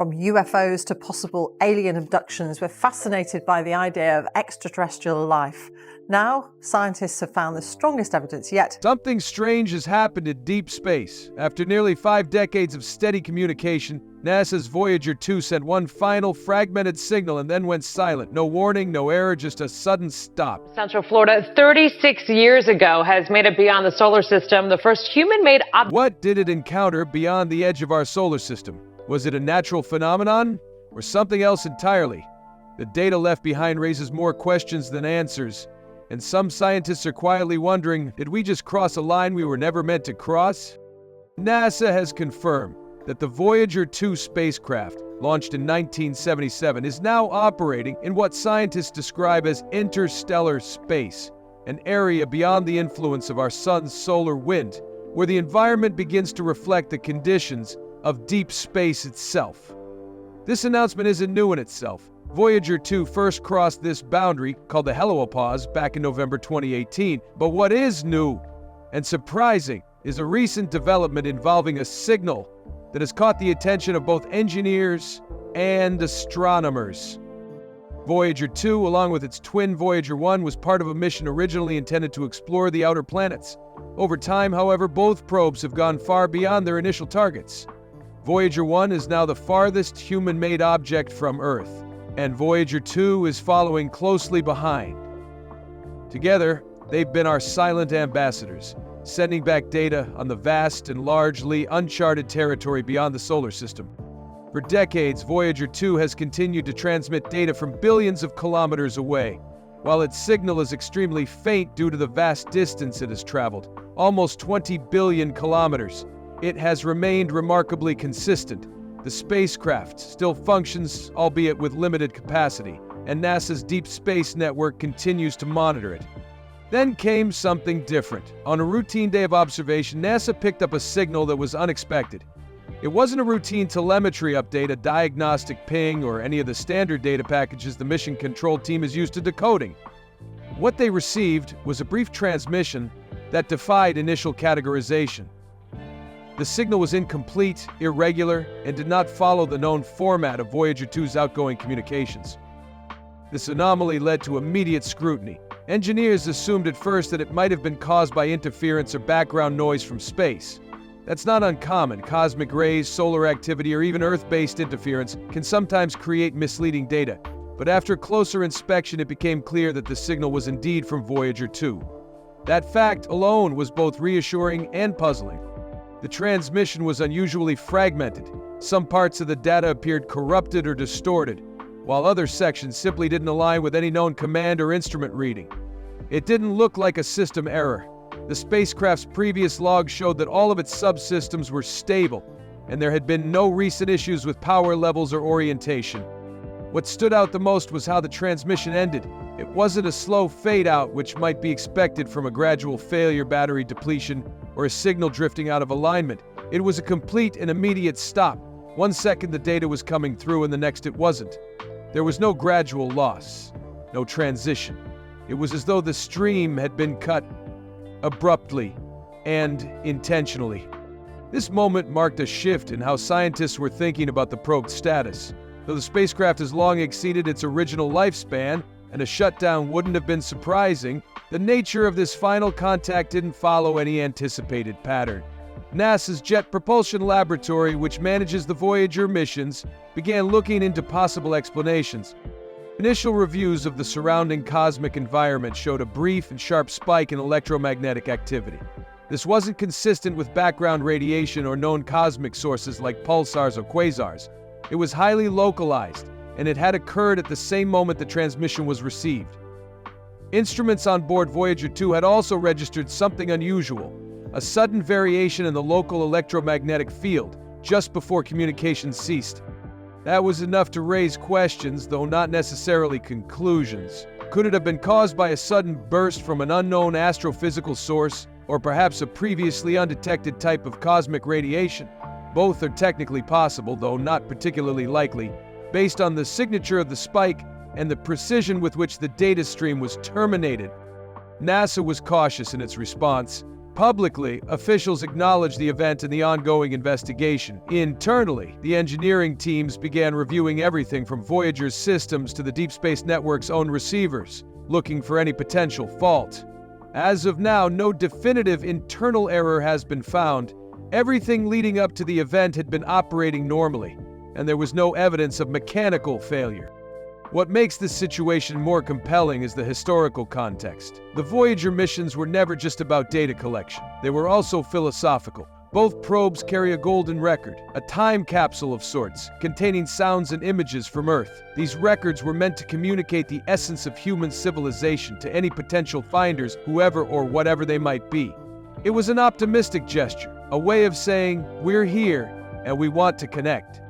From UFOs to possible alien abductions, we're fascinated by the idea of extraterrestrial life. Now, scientists have found the strongest evidence yet. Something strange has happened in deep space. After nearly 5 decades of steady communication, NASA's Voyager 2 sent one final fragmented signal and then went silent. No warning, no error, just a sudden stop. Central Florida, 36 years ago, has made it beyond the solar system, the first human-made object. What did it encounter beyond the edge of our solar system? Was it a natural phenomenon or something else entirely? The data left behind raises more questions than answers, and some scientists are quietly wondering, did we just cross a line we were never meant to cross? NASA has confirmed that the Voyager 2 spacecraft, launched in 1977, is now operating in what scientists describe as interstellar space, an area beyond the influence of our sun's solar wind, where the environment begins to reflect the conditions of deep space itself. This announcement isn't new in itself. Voyager 2 first crossed this boundary, called the heliopause, back in November 2018. But what is new and surprising is a recent development involving a signal that has caught the attention of both engineers and astronomers. Voyager 2, along with its twin Voyager 1, was part of a mission originally intended to explore the outer planets. Over time, however, both probes have gone far beyond their initial targets. Voyager 1 is now the farthest human-made object from Earth, and Voyager 2 is following closely behind. Together, they've been our silent ambassadors, sending back data on the vast and largely uncharted territory beyond the solar system. For decades, Voyager 2 has continued to transmit data from billions of kilometers away. While its signal is extremely faint due to the vast distance it has traveled, almost 20 billion kilometers, it has remained remarkably consistent. The spacecraft still functions, albeit with limited capacity, and NASA's Deep Space Network continues to monitor it. Then came something different. On a routine day of observation, NASA picked up a signal that was unexpected. It wasn't a routine telemetry update, a diagnostic ping, or any of the standard data packages the mission control team is used to decoding. What they received was a brief transmission that defied initial categorization. The signal was incomplete, irregular, and did not follow the known format of Voyager 2's outgoing communications. This anomaly led to immediate scrutiny. Engineers assumed at first that it might have been caused by interference or background noise from space. That's not uncommon. Cosmic rays, solar activity, or even Earth-based interference can sometimes create misleading data. But after closer inspection, it became clear that the signal was indeed from Voyager 2. That fact alone was both reassuring and puzzling. The transmission was unusually fragmented. Some parts of the data appeared corrupted or distorted, while other sections simply didn't align with any known command or instrument reading. It didn't look like a system error. The spacecraft's previous logs showed that all of its subsystems were stable, and there had been no recent issues with power levels or orientation. What stood out the most was how the transmission ended. It wasn't a slow fade-out, which might be expected from a gradual failure, battery depletion, or a signal drifting out of alignment. It was a complete and immediate stop. 1 second the data was coming through and the next it wasn't. There was no gradual loss, no transition. It was as though the stream had been cut abruptly and intentionally. This moment marked a shift in how scientists were thinking about the probe's status. Though the spacecraft has long exceeded its original lifespan, and a shutdown wouldn't have been surprising, the nature of this final contact didn't follow any anticipated pattern. NASA's Jet Propulsion Laboratory, which manages the Voyager missions, began looking into possible explanations. Initial reviews of the surrounding cosmic environment showed a brief and sharp spike in electromagnetic activity. This wasn't consistent with background radiation or known cosmic sources like pulsars or quasars. It was highly localized, and it had occurred at the same moment the transmission was received. Instruments on board Voyager 2 had also registered something unusual, a sudden variation in the local electromagnetic field just before communication ceased. That was enough to raise questions, though not necessarily conclusions. Could it have been caused by a sudden burst from an unknown astrophysical source, or perhaps a previously undetected type of cosmic radiation? Both are technically possible, though not particularly likely, based on the signature of the spike and the precision with which the data stream was terminated. NASA was cautious in its response, Publicly, officials acknowledged the event and the ongoing investigation. Internally, the engineering teams began reviewing everything from Voyager's systems to the Deep Space Network's own receivers, looking for any potential fault. As of now, no definitive internal error has been found. Everything leading up to the event had been operating normally, and there was no evidence of mechanical failure. What makes this situation more compelling is the historical context. The Voyager missions were never just about data collection. They were also philosophical. Both probes carry a golden record, a time capsule of sorts, containing sounds and images from Earth. These records were meant to communicate the essence of human civilization to any potential finders, whoever or whatever they might be. It was an optimistic gesture, a way of saying, we're here, and we want to connect.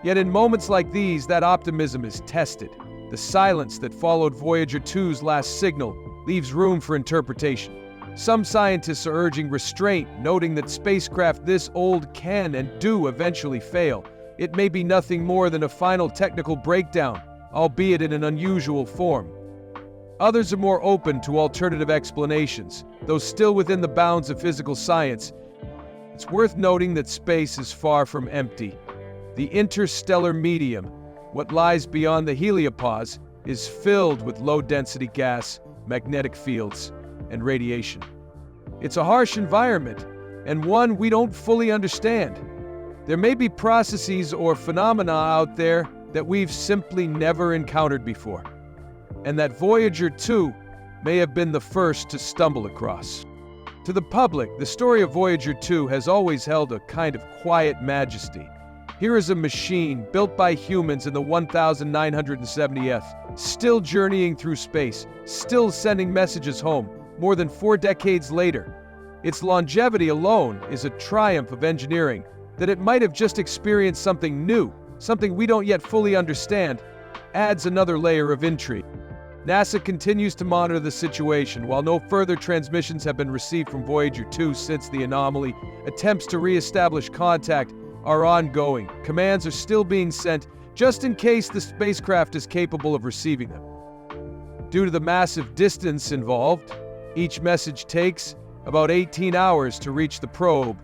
Yet in moments like these, that optimism is tested. The silence that followed Voyager 2's last signal leaves room for interpretation. Some scientists are urging restraint, noting that spacecraft this old can and do eventually fail. It may be nothing more than a final technical breakdown, albeit in an unusual form. Others are more open to alternative explanations, though still within the bounds of physical science. It's worth noting that space is far from empty. The interstellar medium, what lies beyond the heliopause, is filled with low-density gas, magnetic fields, and radiation. It's a harsh environment, and one we don't fully understand. There may be processes or phenomena out there that we've simply never encountered before, and that Voyager 2 may have been the first to stumble across. To the public, the story of Voyager 2 has always held a kind of quiet majesty. Here is a machine built by humans in the 1970th, still journeying through space, still sending messages home, more than 4 decades later. Its longevity alone is a triumph of engineering, that it might have just experienced something new, something we don't yet fully understand, adds another layer of intrigue. NASA continues to monitor the situation. While no further transmissions have been received from Voyager 2 since the anomaly, attempts to re-establish contact are ongoing. Commands are still being sent just in case the spacecraft is capable of receiving them. Due to the massive distance involved, each message takes about 18 hours to reach the probe,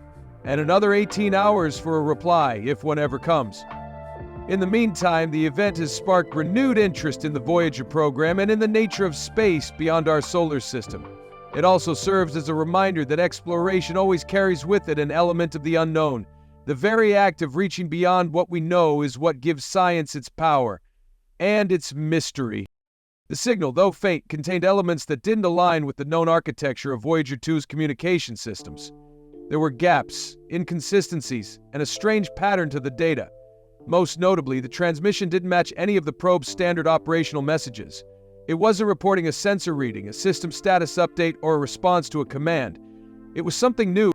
and another 18 hours for a reply, if one ever comes. In the meantime, the event has sparked renewed interest in the Voyager program and in the nature of space beyond our solar system. It also serves as a reminder that exploration always carries with it an element of the unknown. The very act of reaching beyond what we know is what gives science its power and its mystery. The signal, though faint, contained elements that didn't align with the known architecture of Voyager 2's communication systems. There were gaps, inconsistencies, and a strange pattern to the data. Most notably, the transmission didn't match any of the probe's standard operational messages. It wasn't reporting a sensor reading, a system status update, or a response to a command. It was something new.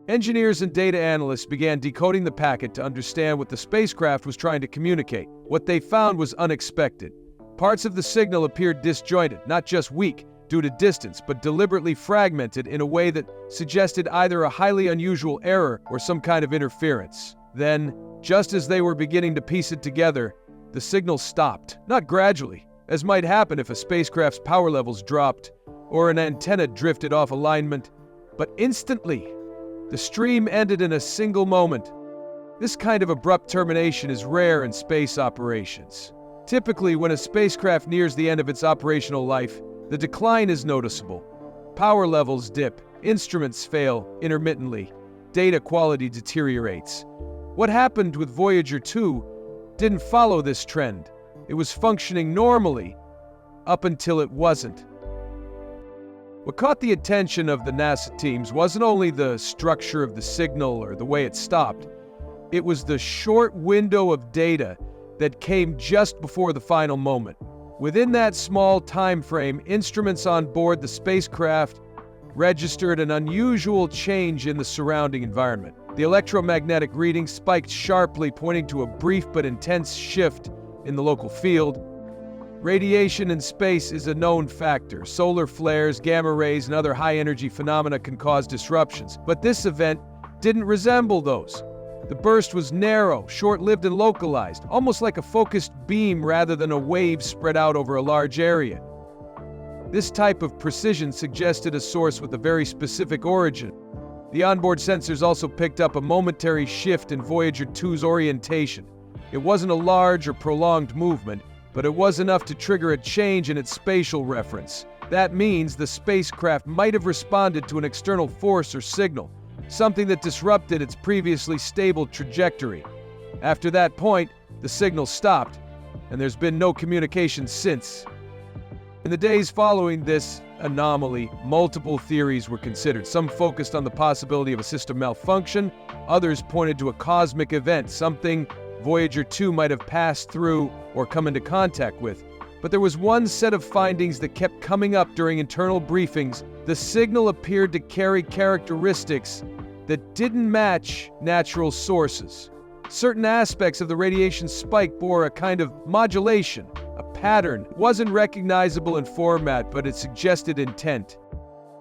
Engineers and data analysts began decoding the packet to understand what the spacecraft was trying to communicate. What they found was unexpected. Parts of the signal appeared disjointed, not just weak due to distance, but deliberately fragmented in a way that suggested either a highly unusual error or some kind of interference. Then, just as they were beginning to piece it together, the signal stopped. Not gradually, as might happen if a spacecraft's power levels dropped or an antenna drifted off alignment, but instantly. The stream ended in a single moment. This kind of abrupt termination is rare in space operations. Typically, when a spacecraft nears the end of its operational life, the decline is noticeable. Power levels dip, instruments fail intermittently, data quality deteriorates. What happened with Voyager 2 didn't follow this trend. It was functioning normally up until it wasn't. What caught the attention of the NASA teams wasn't only the structure of the signal or the way it stopped. It was the short window of data that came just before the final moment. Within that small time frame, instruments on board the spacecraft registered an unusual change in the surrounding environment. The electromagnetic readings spiked sharply, pointing to a brief but intense shift in the local field. Radiation in space is a known factor. Solar flares, gamma rays, and other high-energy phenomena can cause disruptions. But this event didn't resemble those. The burst was narrow, short-lived, and localized, almost like a focused beam rather than a wave spread out over a large area. This type of precision suggested a source with a very specific origin. The onboard sensors also picked up a momentary shift in Voyager 2's orientation. It wasn't a large or prolonged movement, but it was enough to trigger a change in its spatial reference. That means the spacecraft might have responded to an external force or signal, something that disrupted its previously stable trajectory. After that point, the signal stopped, and there's been no communication since. In the days following this anomaly, multiple theories were considered. Some focused on the possibility of a system malfunction, others pointed to a cosmic event, something Voyager 2 might have passed through or come into contact with. But there was one set of findings that kept coming up during internal briefings. The signal appeared to carry characteristics that didn't match natural sources. Certain aspects of the radiation spike bore a kind of modulation, a pattern. It wasn't recognizable in format, but it suggested intent.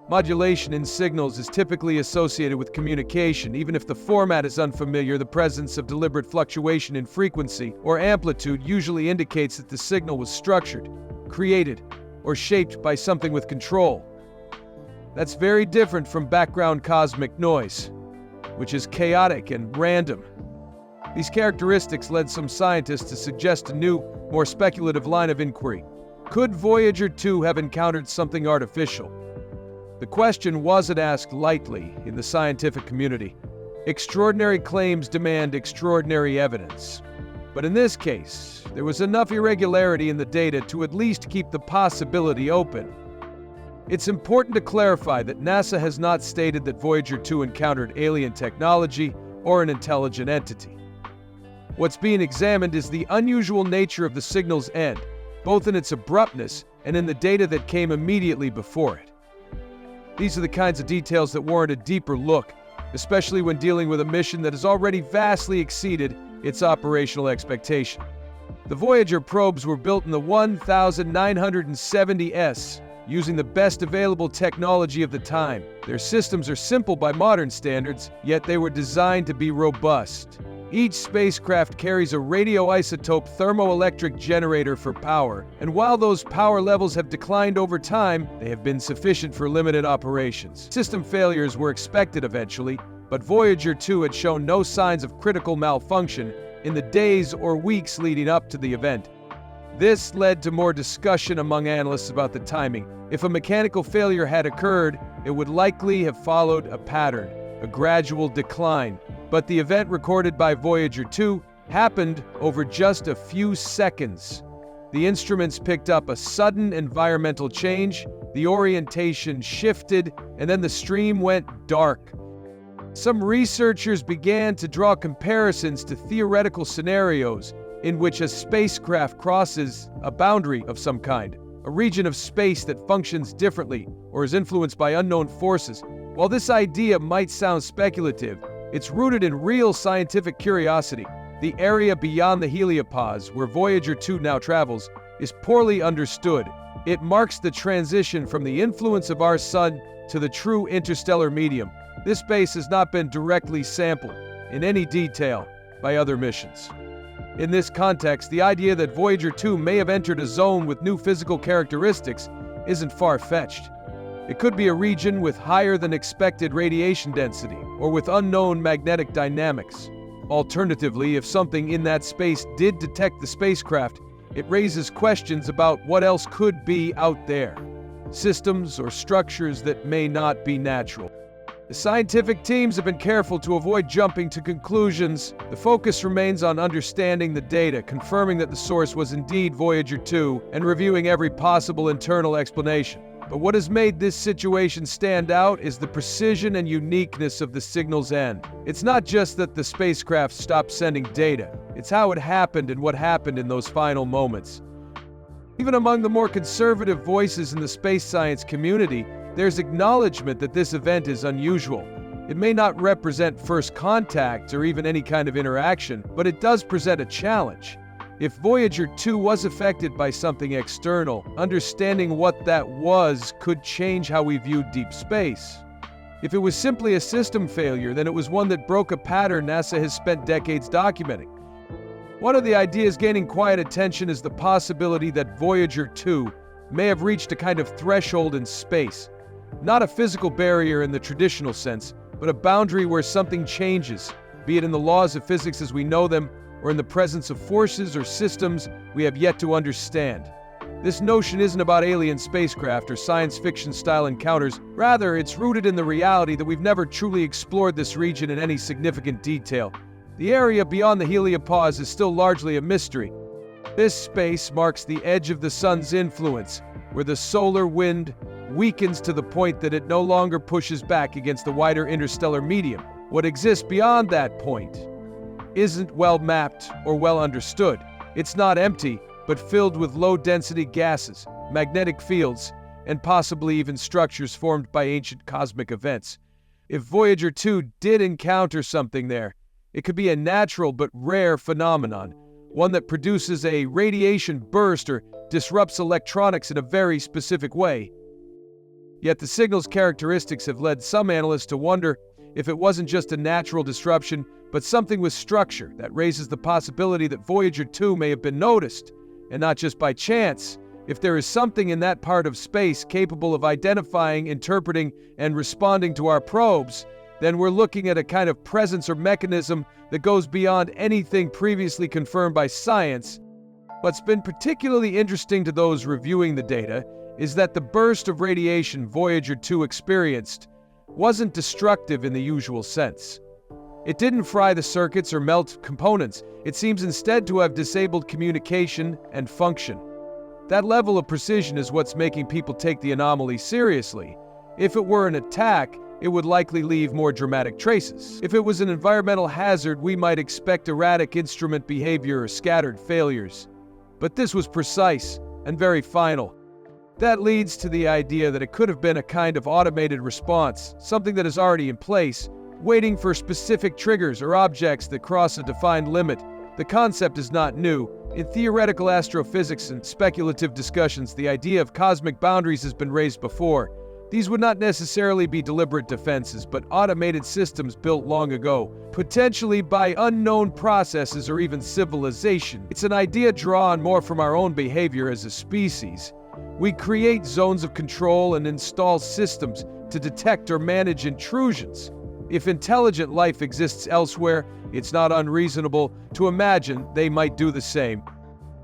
Modulation in signals is typically associated with communication. Even if the format is unfamiliar, the presence of deliberate fluctuation in frequency or amplitude usually indicates that the signal was structured, created, or shaped by something with control. That's very different from background cosmic noise, which is chaotic and random. These characteristics led some scientists to suggest a new, more speculative line of inquiry. Could Voyager 2 have encountered something artificial? The question wasn't asked lightly in the scientific community. Extraordinary claims demand extraordinary evidence. But in this case, there was enough irregularity in the data to at least keep the possibility open. It's important to clarify that NASA has not stated that Voyager 2 encountered alien technology or an intelligent entity. What's being examined is the unusual nature of the signal's end, both in its abruptness and in the data that came immediately before it. These are the kinds of details that warrant a deeper look, especially when dealing with a mission that has already vastly exceeded its operational expectation. The Voyager probes were built in the 1970s, using the best available technology of the time. Their systems are simple by modern standards, yet they were designed to be robust. Each spacecraft carries a radioisotope thermoelectric generator for power, and while those power levels have declined over time, they have been sufficient for limited operations. System failures were expected eventually, but Voyager 2 had shown no signs of critical malfunction in the days or weeks leading up to the event. This led to more discussion among analysts about the timing. If a mechanical failure had occurred, it would likely have followed a pattern, a gradual decline. But the event recorded by Voyager 2 happened over just a few seconds. The instruments picked up a sudden environmental change, the orientation shifted, and then the stream went dark. Some researchers began to draw comparisons to theoretical scenarios in which a spacecraft crosses a boundary of some kind, a region of space that functions differently or is influenced by unknown forces. While this idea might sound speculative, it's rooted in real scientific curiosity. The area beyond the heliopause, where Voyager 2 now travels, is poorly understood. It marks the transition from the influence of our sun to the true interstellar medium. This space has not been directly sampled in any detail by other missions. In this context, the idea that Voyager 2 may have entered a zone with new physical characteristics isn't far-fetched. It could be a region with higher than expected radiation density, or with unknown magnetic dynamics. Alternatively, if something in that space did detect the spacecraft, it raises questions about what else could be out there. Systems or structures that may not be natural. The scientific teams have been careful to avoid jumping to conclusions. The focus remains on understanding the data, confirming that the source was indeed Voyager 2, and reviewing every possible internal explanation. But what has made this situation stand out is the precision and uniqueness of the signal's end. It's not just that the spacecraft stopped sending data, it's how it happened and what happened in those final moments. Even among the more conservative voices in the space science community, there's acknowledgement that this event is unusual. It may not represent first contact or even any kind of interaction, but it does present a challenge. If Voyager 2 was affected by something external, understanding what that was could change how we viewed deep space. If it was simply a system failure, then it was one that broke a pattern NASA has spent decades documenting. One of the ideas gaining quiet attention is the possibility that Voyager 2 may have reached a kind of threshold in space. Not a physical barrier in the traditional sense, but a boundary where something changes, be it in the laws of physics as we know them, or in the presence of forces or systems we have yet to understand. This notion isn't about alien spacecraft or science fiction-style encounters. Rather, it's rooted in the reality that we've never truly explored this region in any significant detail. The area beyond the heliopause is still largely a mystery. This space marks the edge of the sun's influence, where the solar wind weakens to the point that it no longer pushes back against the wider interstellar medium. What exists beyond that point isn't well mapped or well understood. It's not empty, but filled with low-density gases, magnetic fields, and possibly even structures formed by ancient cosmic events. If Voyager 2 did encounter something there, it could be a natural but rare phenomenon, one that produces a radiation burst or disrupts electronics in a very specific way. Yet the signal's characteristics have led some analysts to wonder if it wasn't just a natural disruption, but something with structure that raises the possibility that Voyager 2 may have been noticed, and not just by chance. If there is something in that part of space capable of identifying, interpreting, and responding to our probes, then we're looking at a kind of presence or mechanism that goes beyond anything previously confirmed by science. What's been particularly interesting to those reviewing the data is that the burst of radiation Voyager 2 experienced wasn't destructive in the usual sense. It didn't fry the circuits or melt components. It seems instead to have disabled communication and function. That level of precision is what's making people take the anomaly seriously. If it were an attack, it would likely leave more dramatic traces. If it was an environmental hazard, we might expect erratic instrument behavior or scattered failures. But this was precise and very final. That leads to the idea that it could have been a kind of automated response, something that is already in place, waiting for specific triggers or objects that cross a defined limit. The concept is not new. In theoretical astrophysics and speculative discussions, the idea of cosmic boundaries has been raised before. These would not necessarily be deliberate defenses, but automated systems built long ago, potentially by unknown processes or even civilization. It's an idea drawn more from our own behavior as a species. We create zones of control and install systems to detect or manage intrusions. If intelligent life exists elsewhere, it's not unreasonable to imagine they might do the same.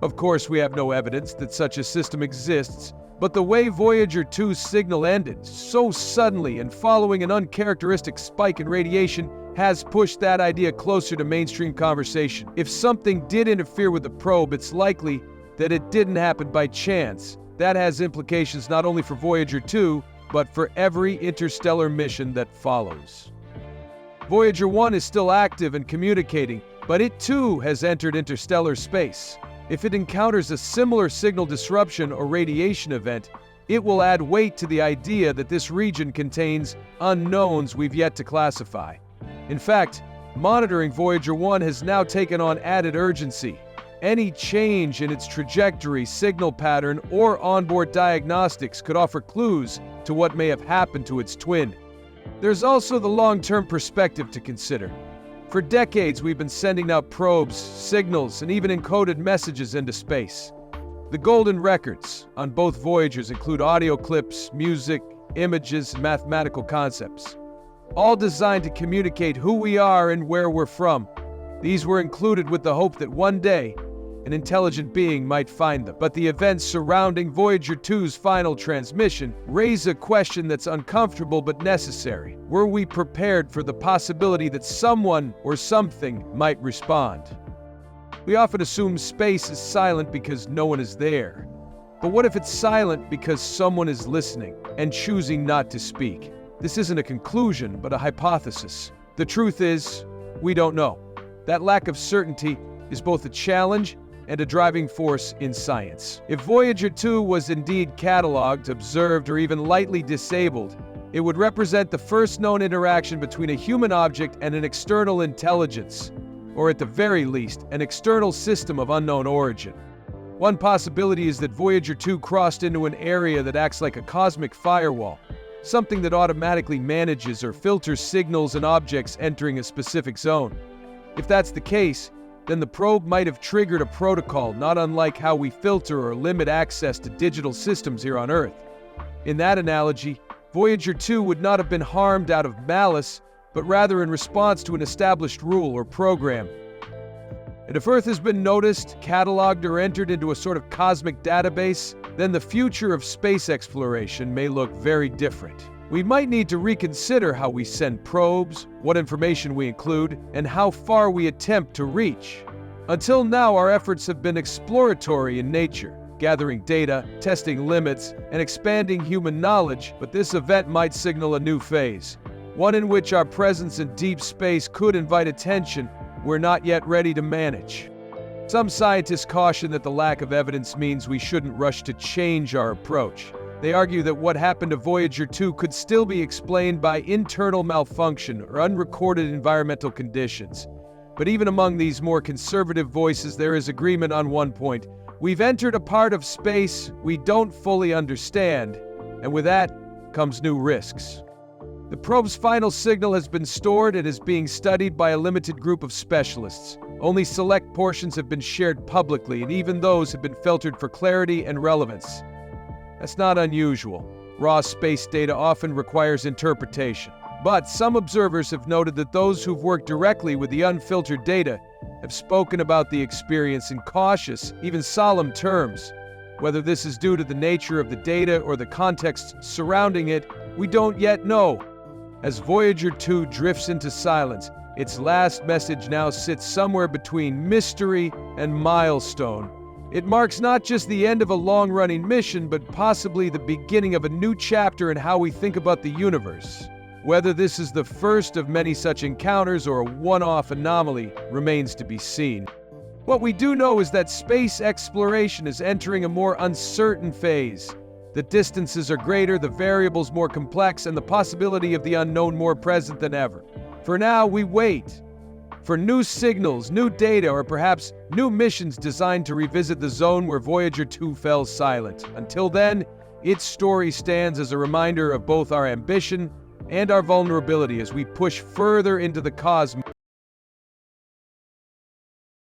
Of course, we have no evidence that such a system exists, but the way Voyager 2's signal ended so suddenly and following an uncharacteristic spike in radiation has pushed that idea closer to mainstream conversation. If something did interfere with the probe, it's likely that it didn't happen by chance. That has implications not only for Voyager 2, but for every interstellar mission that follows. Voyager 1 is still active and communicating, but it too has entered interstellar space. If it encounters a similar signal disruption or radiation event, it will add weight to the idea that this region contains unknowns we've yet to classify. In fact, monitoring Voyager 1 has now taken on added urgency. Any change in its trajectory, signal pattern, or onboard diagnostics could offer clues to what may have happened to its twin. There's also the long-term perspective to consider. For decades, we've been sending out probes, signals, and even encoded messages into space. The golden records on both Voyagers include audio clips, music, images, and mathematical concepts, all designed to communicate who we are and where we're from. These were included with the hope that one day, an intelligent being might find them. But the events surrounding Voyager 2's final transmission raise a question that's uncomfortable but necessary. Were we prepared for the possibility that someone or something might respond? We often assume space is silent because no one is there. But what if it's silent because someone is listening and choosing not to speak? This isn't a conclusion, but a hypothesis. The truth is, we don't know. That lack of certainty is both a challenge and a driving force in science. If Voyager 2 was indeed cataloged, observed, or even lightly disabled, it would represent the first known interaction between a human object and an external intelligence, or at the very least, an external system of unknown origin. One possibility is that Voyager 2 crossed into an area that acts like a cosmic firewall, something that automatically manages or filters signals and objects entering a specific zone. If that's the case, then the probe might have triggered a protocol not unlike how we filter or limit access to digital systems here on Earth. In that analogy, Voyager 2 would not have been harmed out of malice, but rather in response to an established rule or program. And if Earth has been noticed, cataloged, or entered into a sort of cosmic database, then the future of space exploration may look very different. We might need to reconsider how we send probes, what information we include, and how far we attempt to reach. Until now, our efforts have been exploratory in nature, gathering data, testing limits, and expanding human knowledge, but this event might signal a new phase, one in which our presence in deep space could invite attention we're not yet ready to manage. Some scientists caution that the lack of evidence means we shouldn't rush to change our approach. They argue that what happened to Voyager 2 could still be explained by internal malfunction or unrecorded environmental conditions. But even among these more conservative voices, there is agreement on one point. We've entered a part of space we don't fully understand, and with that comes new risks. The probe's final signal has been stored and is being studied by a limited group of specialists. Only select portions have been shared publicly, and even those have been filtered for clarity and relevance. That's not unusual. Raw space data often requires interpretation. But some observers have noted that those who've worked directly with the unfiltered data have spoken about the experience in cautious, even solemn terms. Whether this is due to the nature of the data or the context surrounding it, we don't yet know. As Voyager 2 drifts into silence, its last message now sits somewhere between mystery and milestone. It marks not just the end of a long-running mission, but possibly the beginning of a new chapter in how we think about the universe. Whether this is the first of many such encounters or a one-off anomaly remains to be seen. What we do know is that space exploration is entering a more uncertain phase. The distances are greater, the variables more complex, and the possibility of the unknown more present than ever. For now, we wait for new signals, new data, or perhaps new missions designed to revisit the zone where Voyager 2 fell silent. Until then, its story stands as a reminder of both our ambition and our vulnerability as we push further into the cosmos.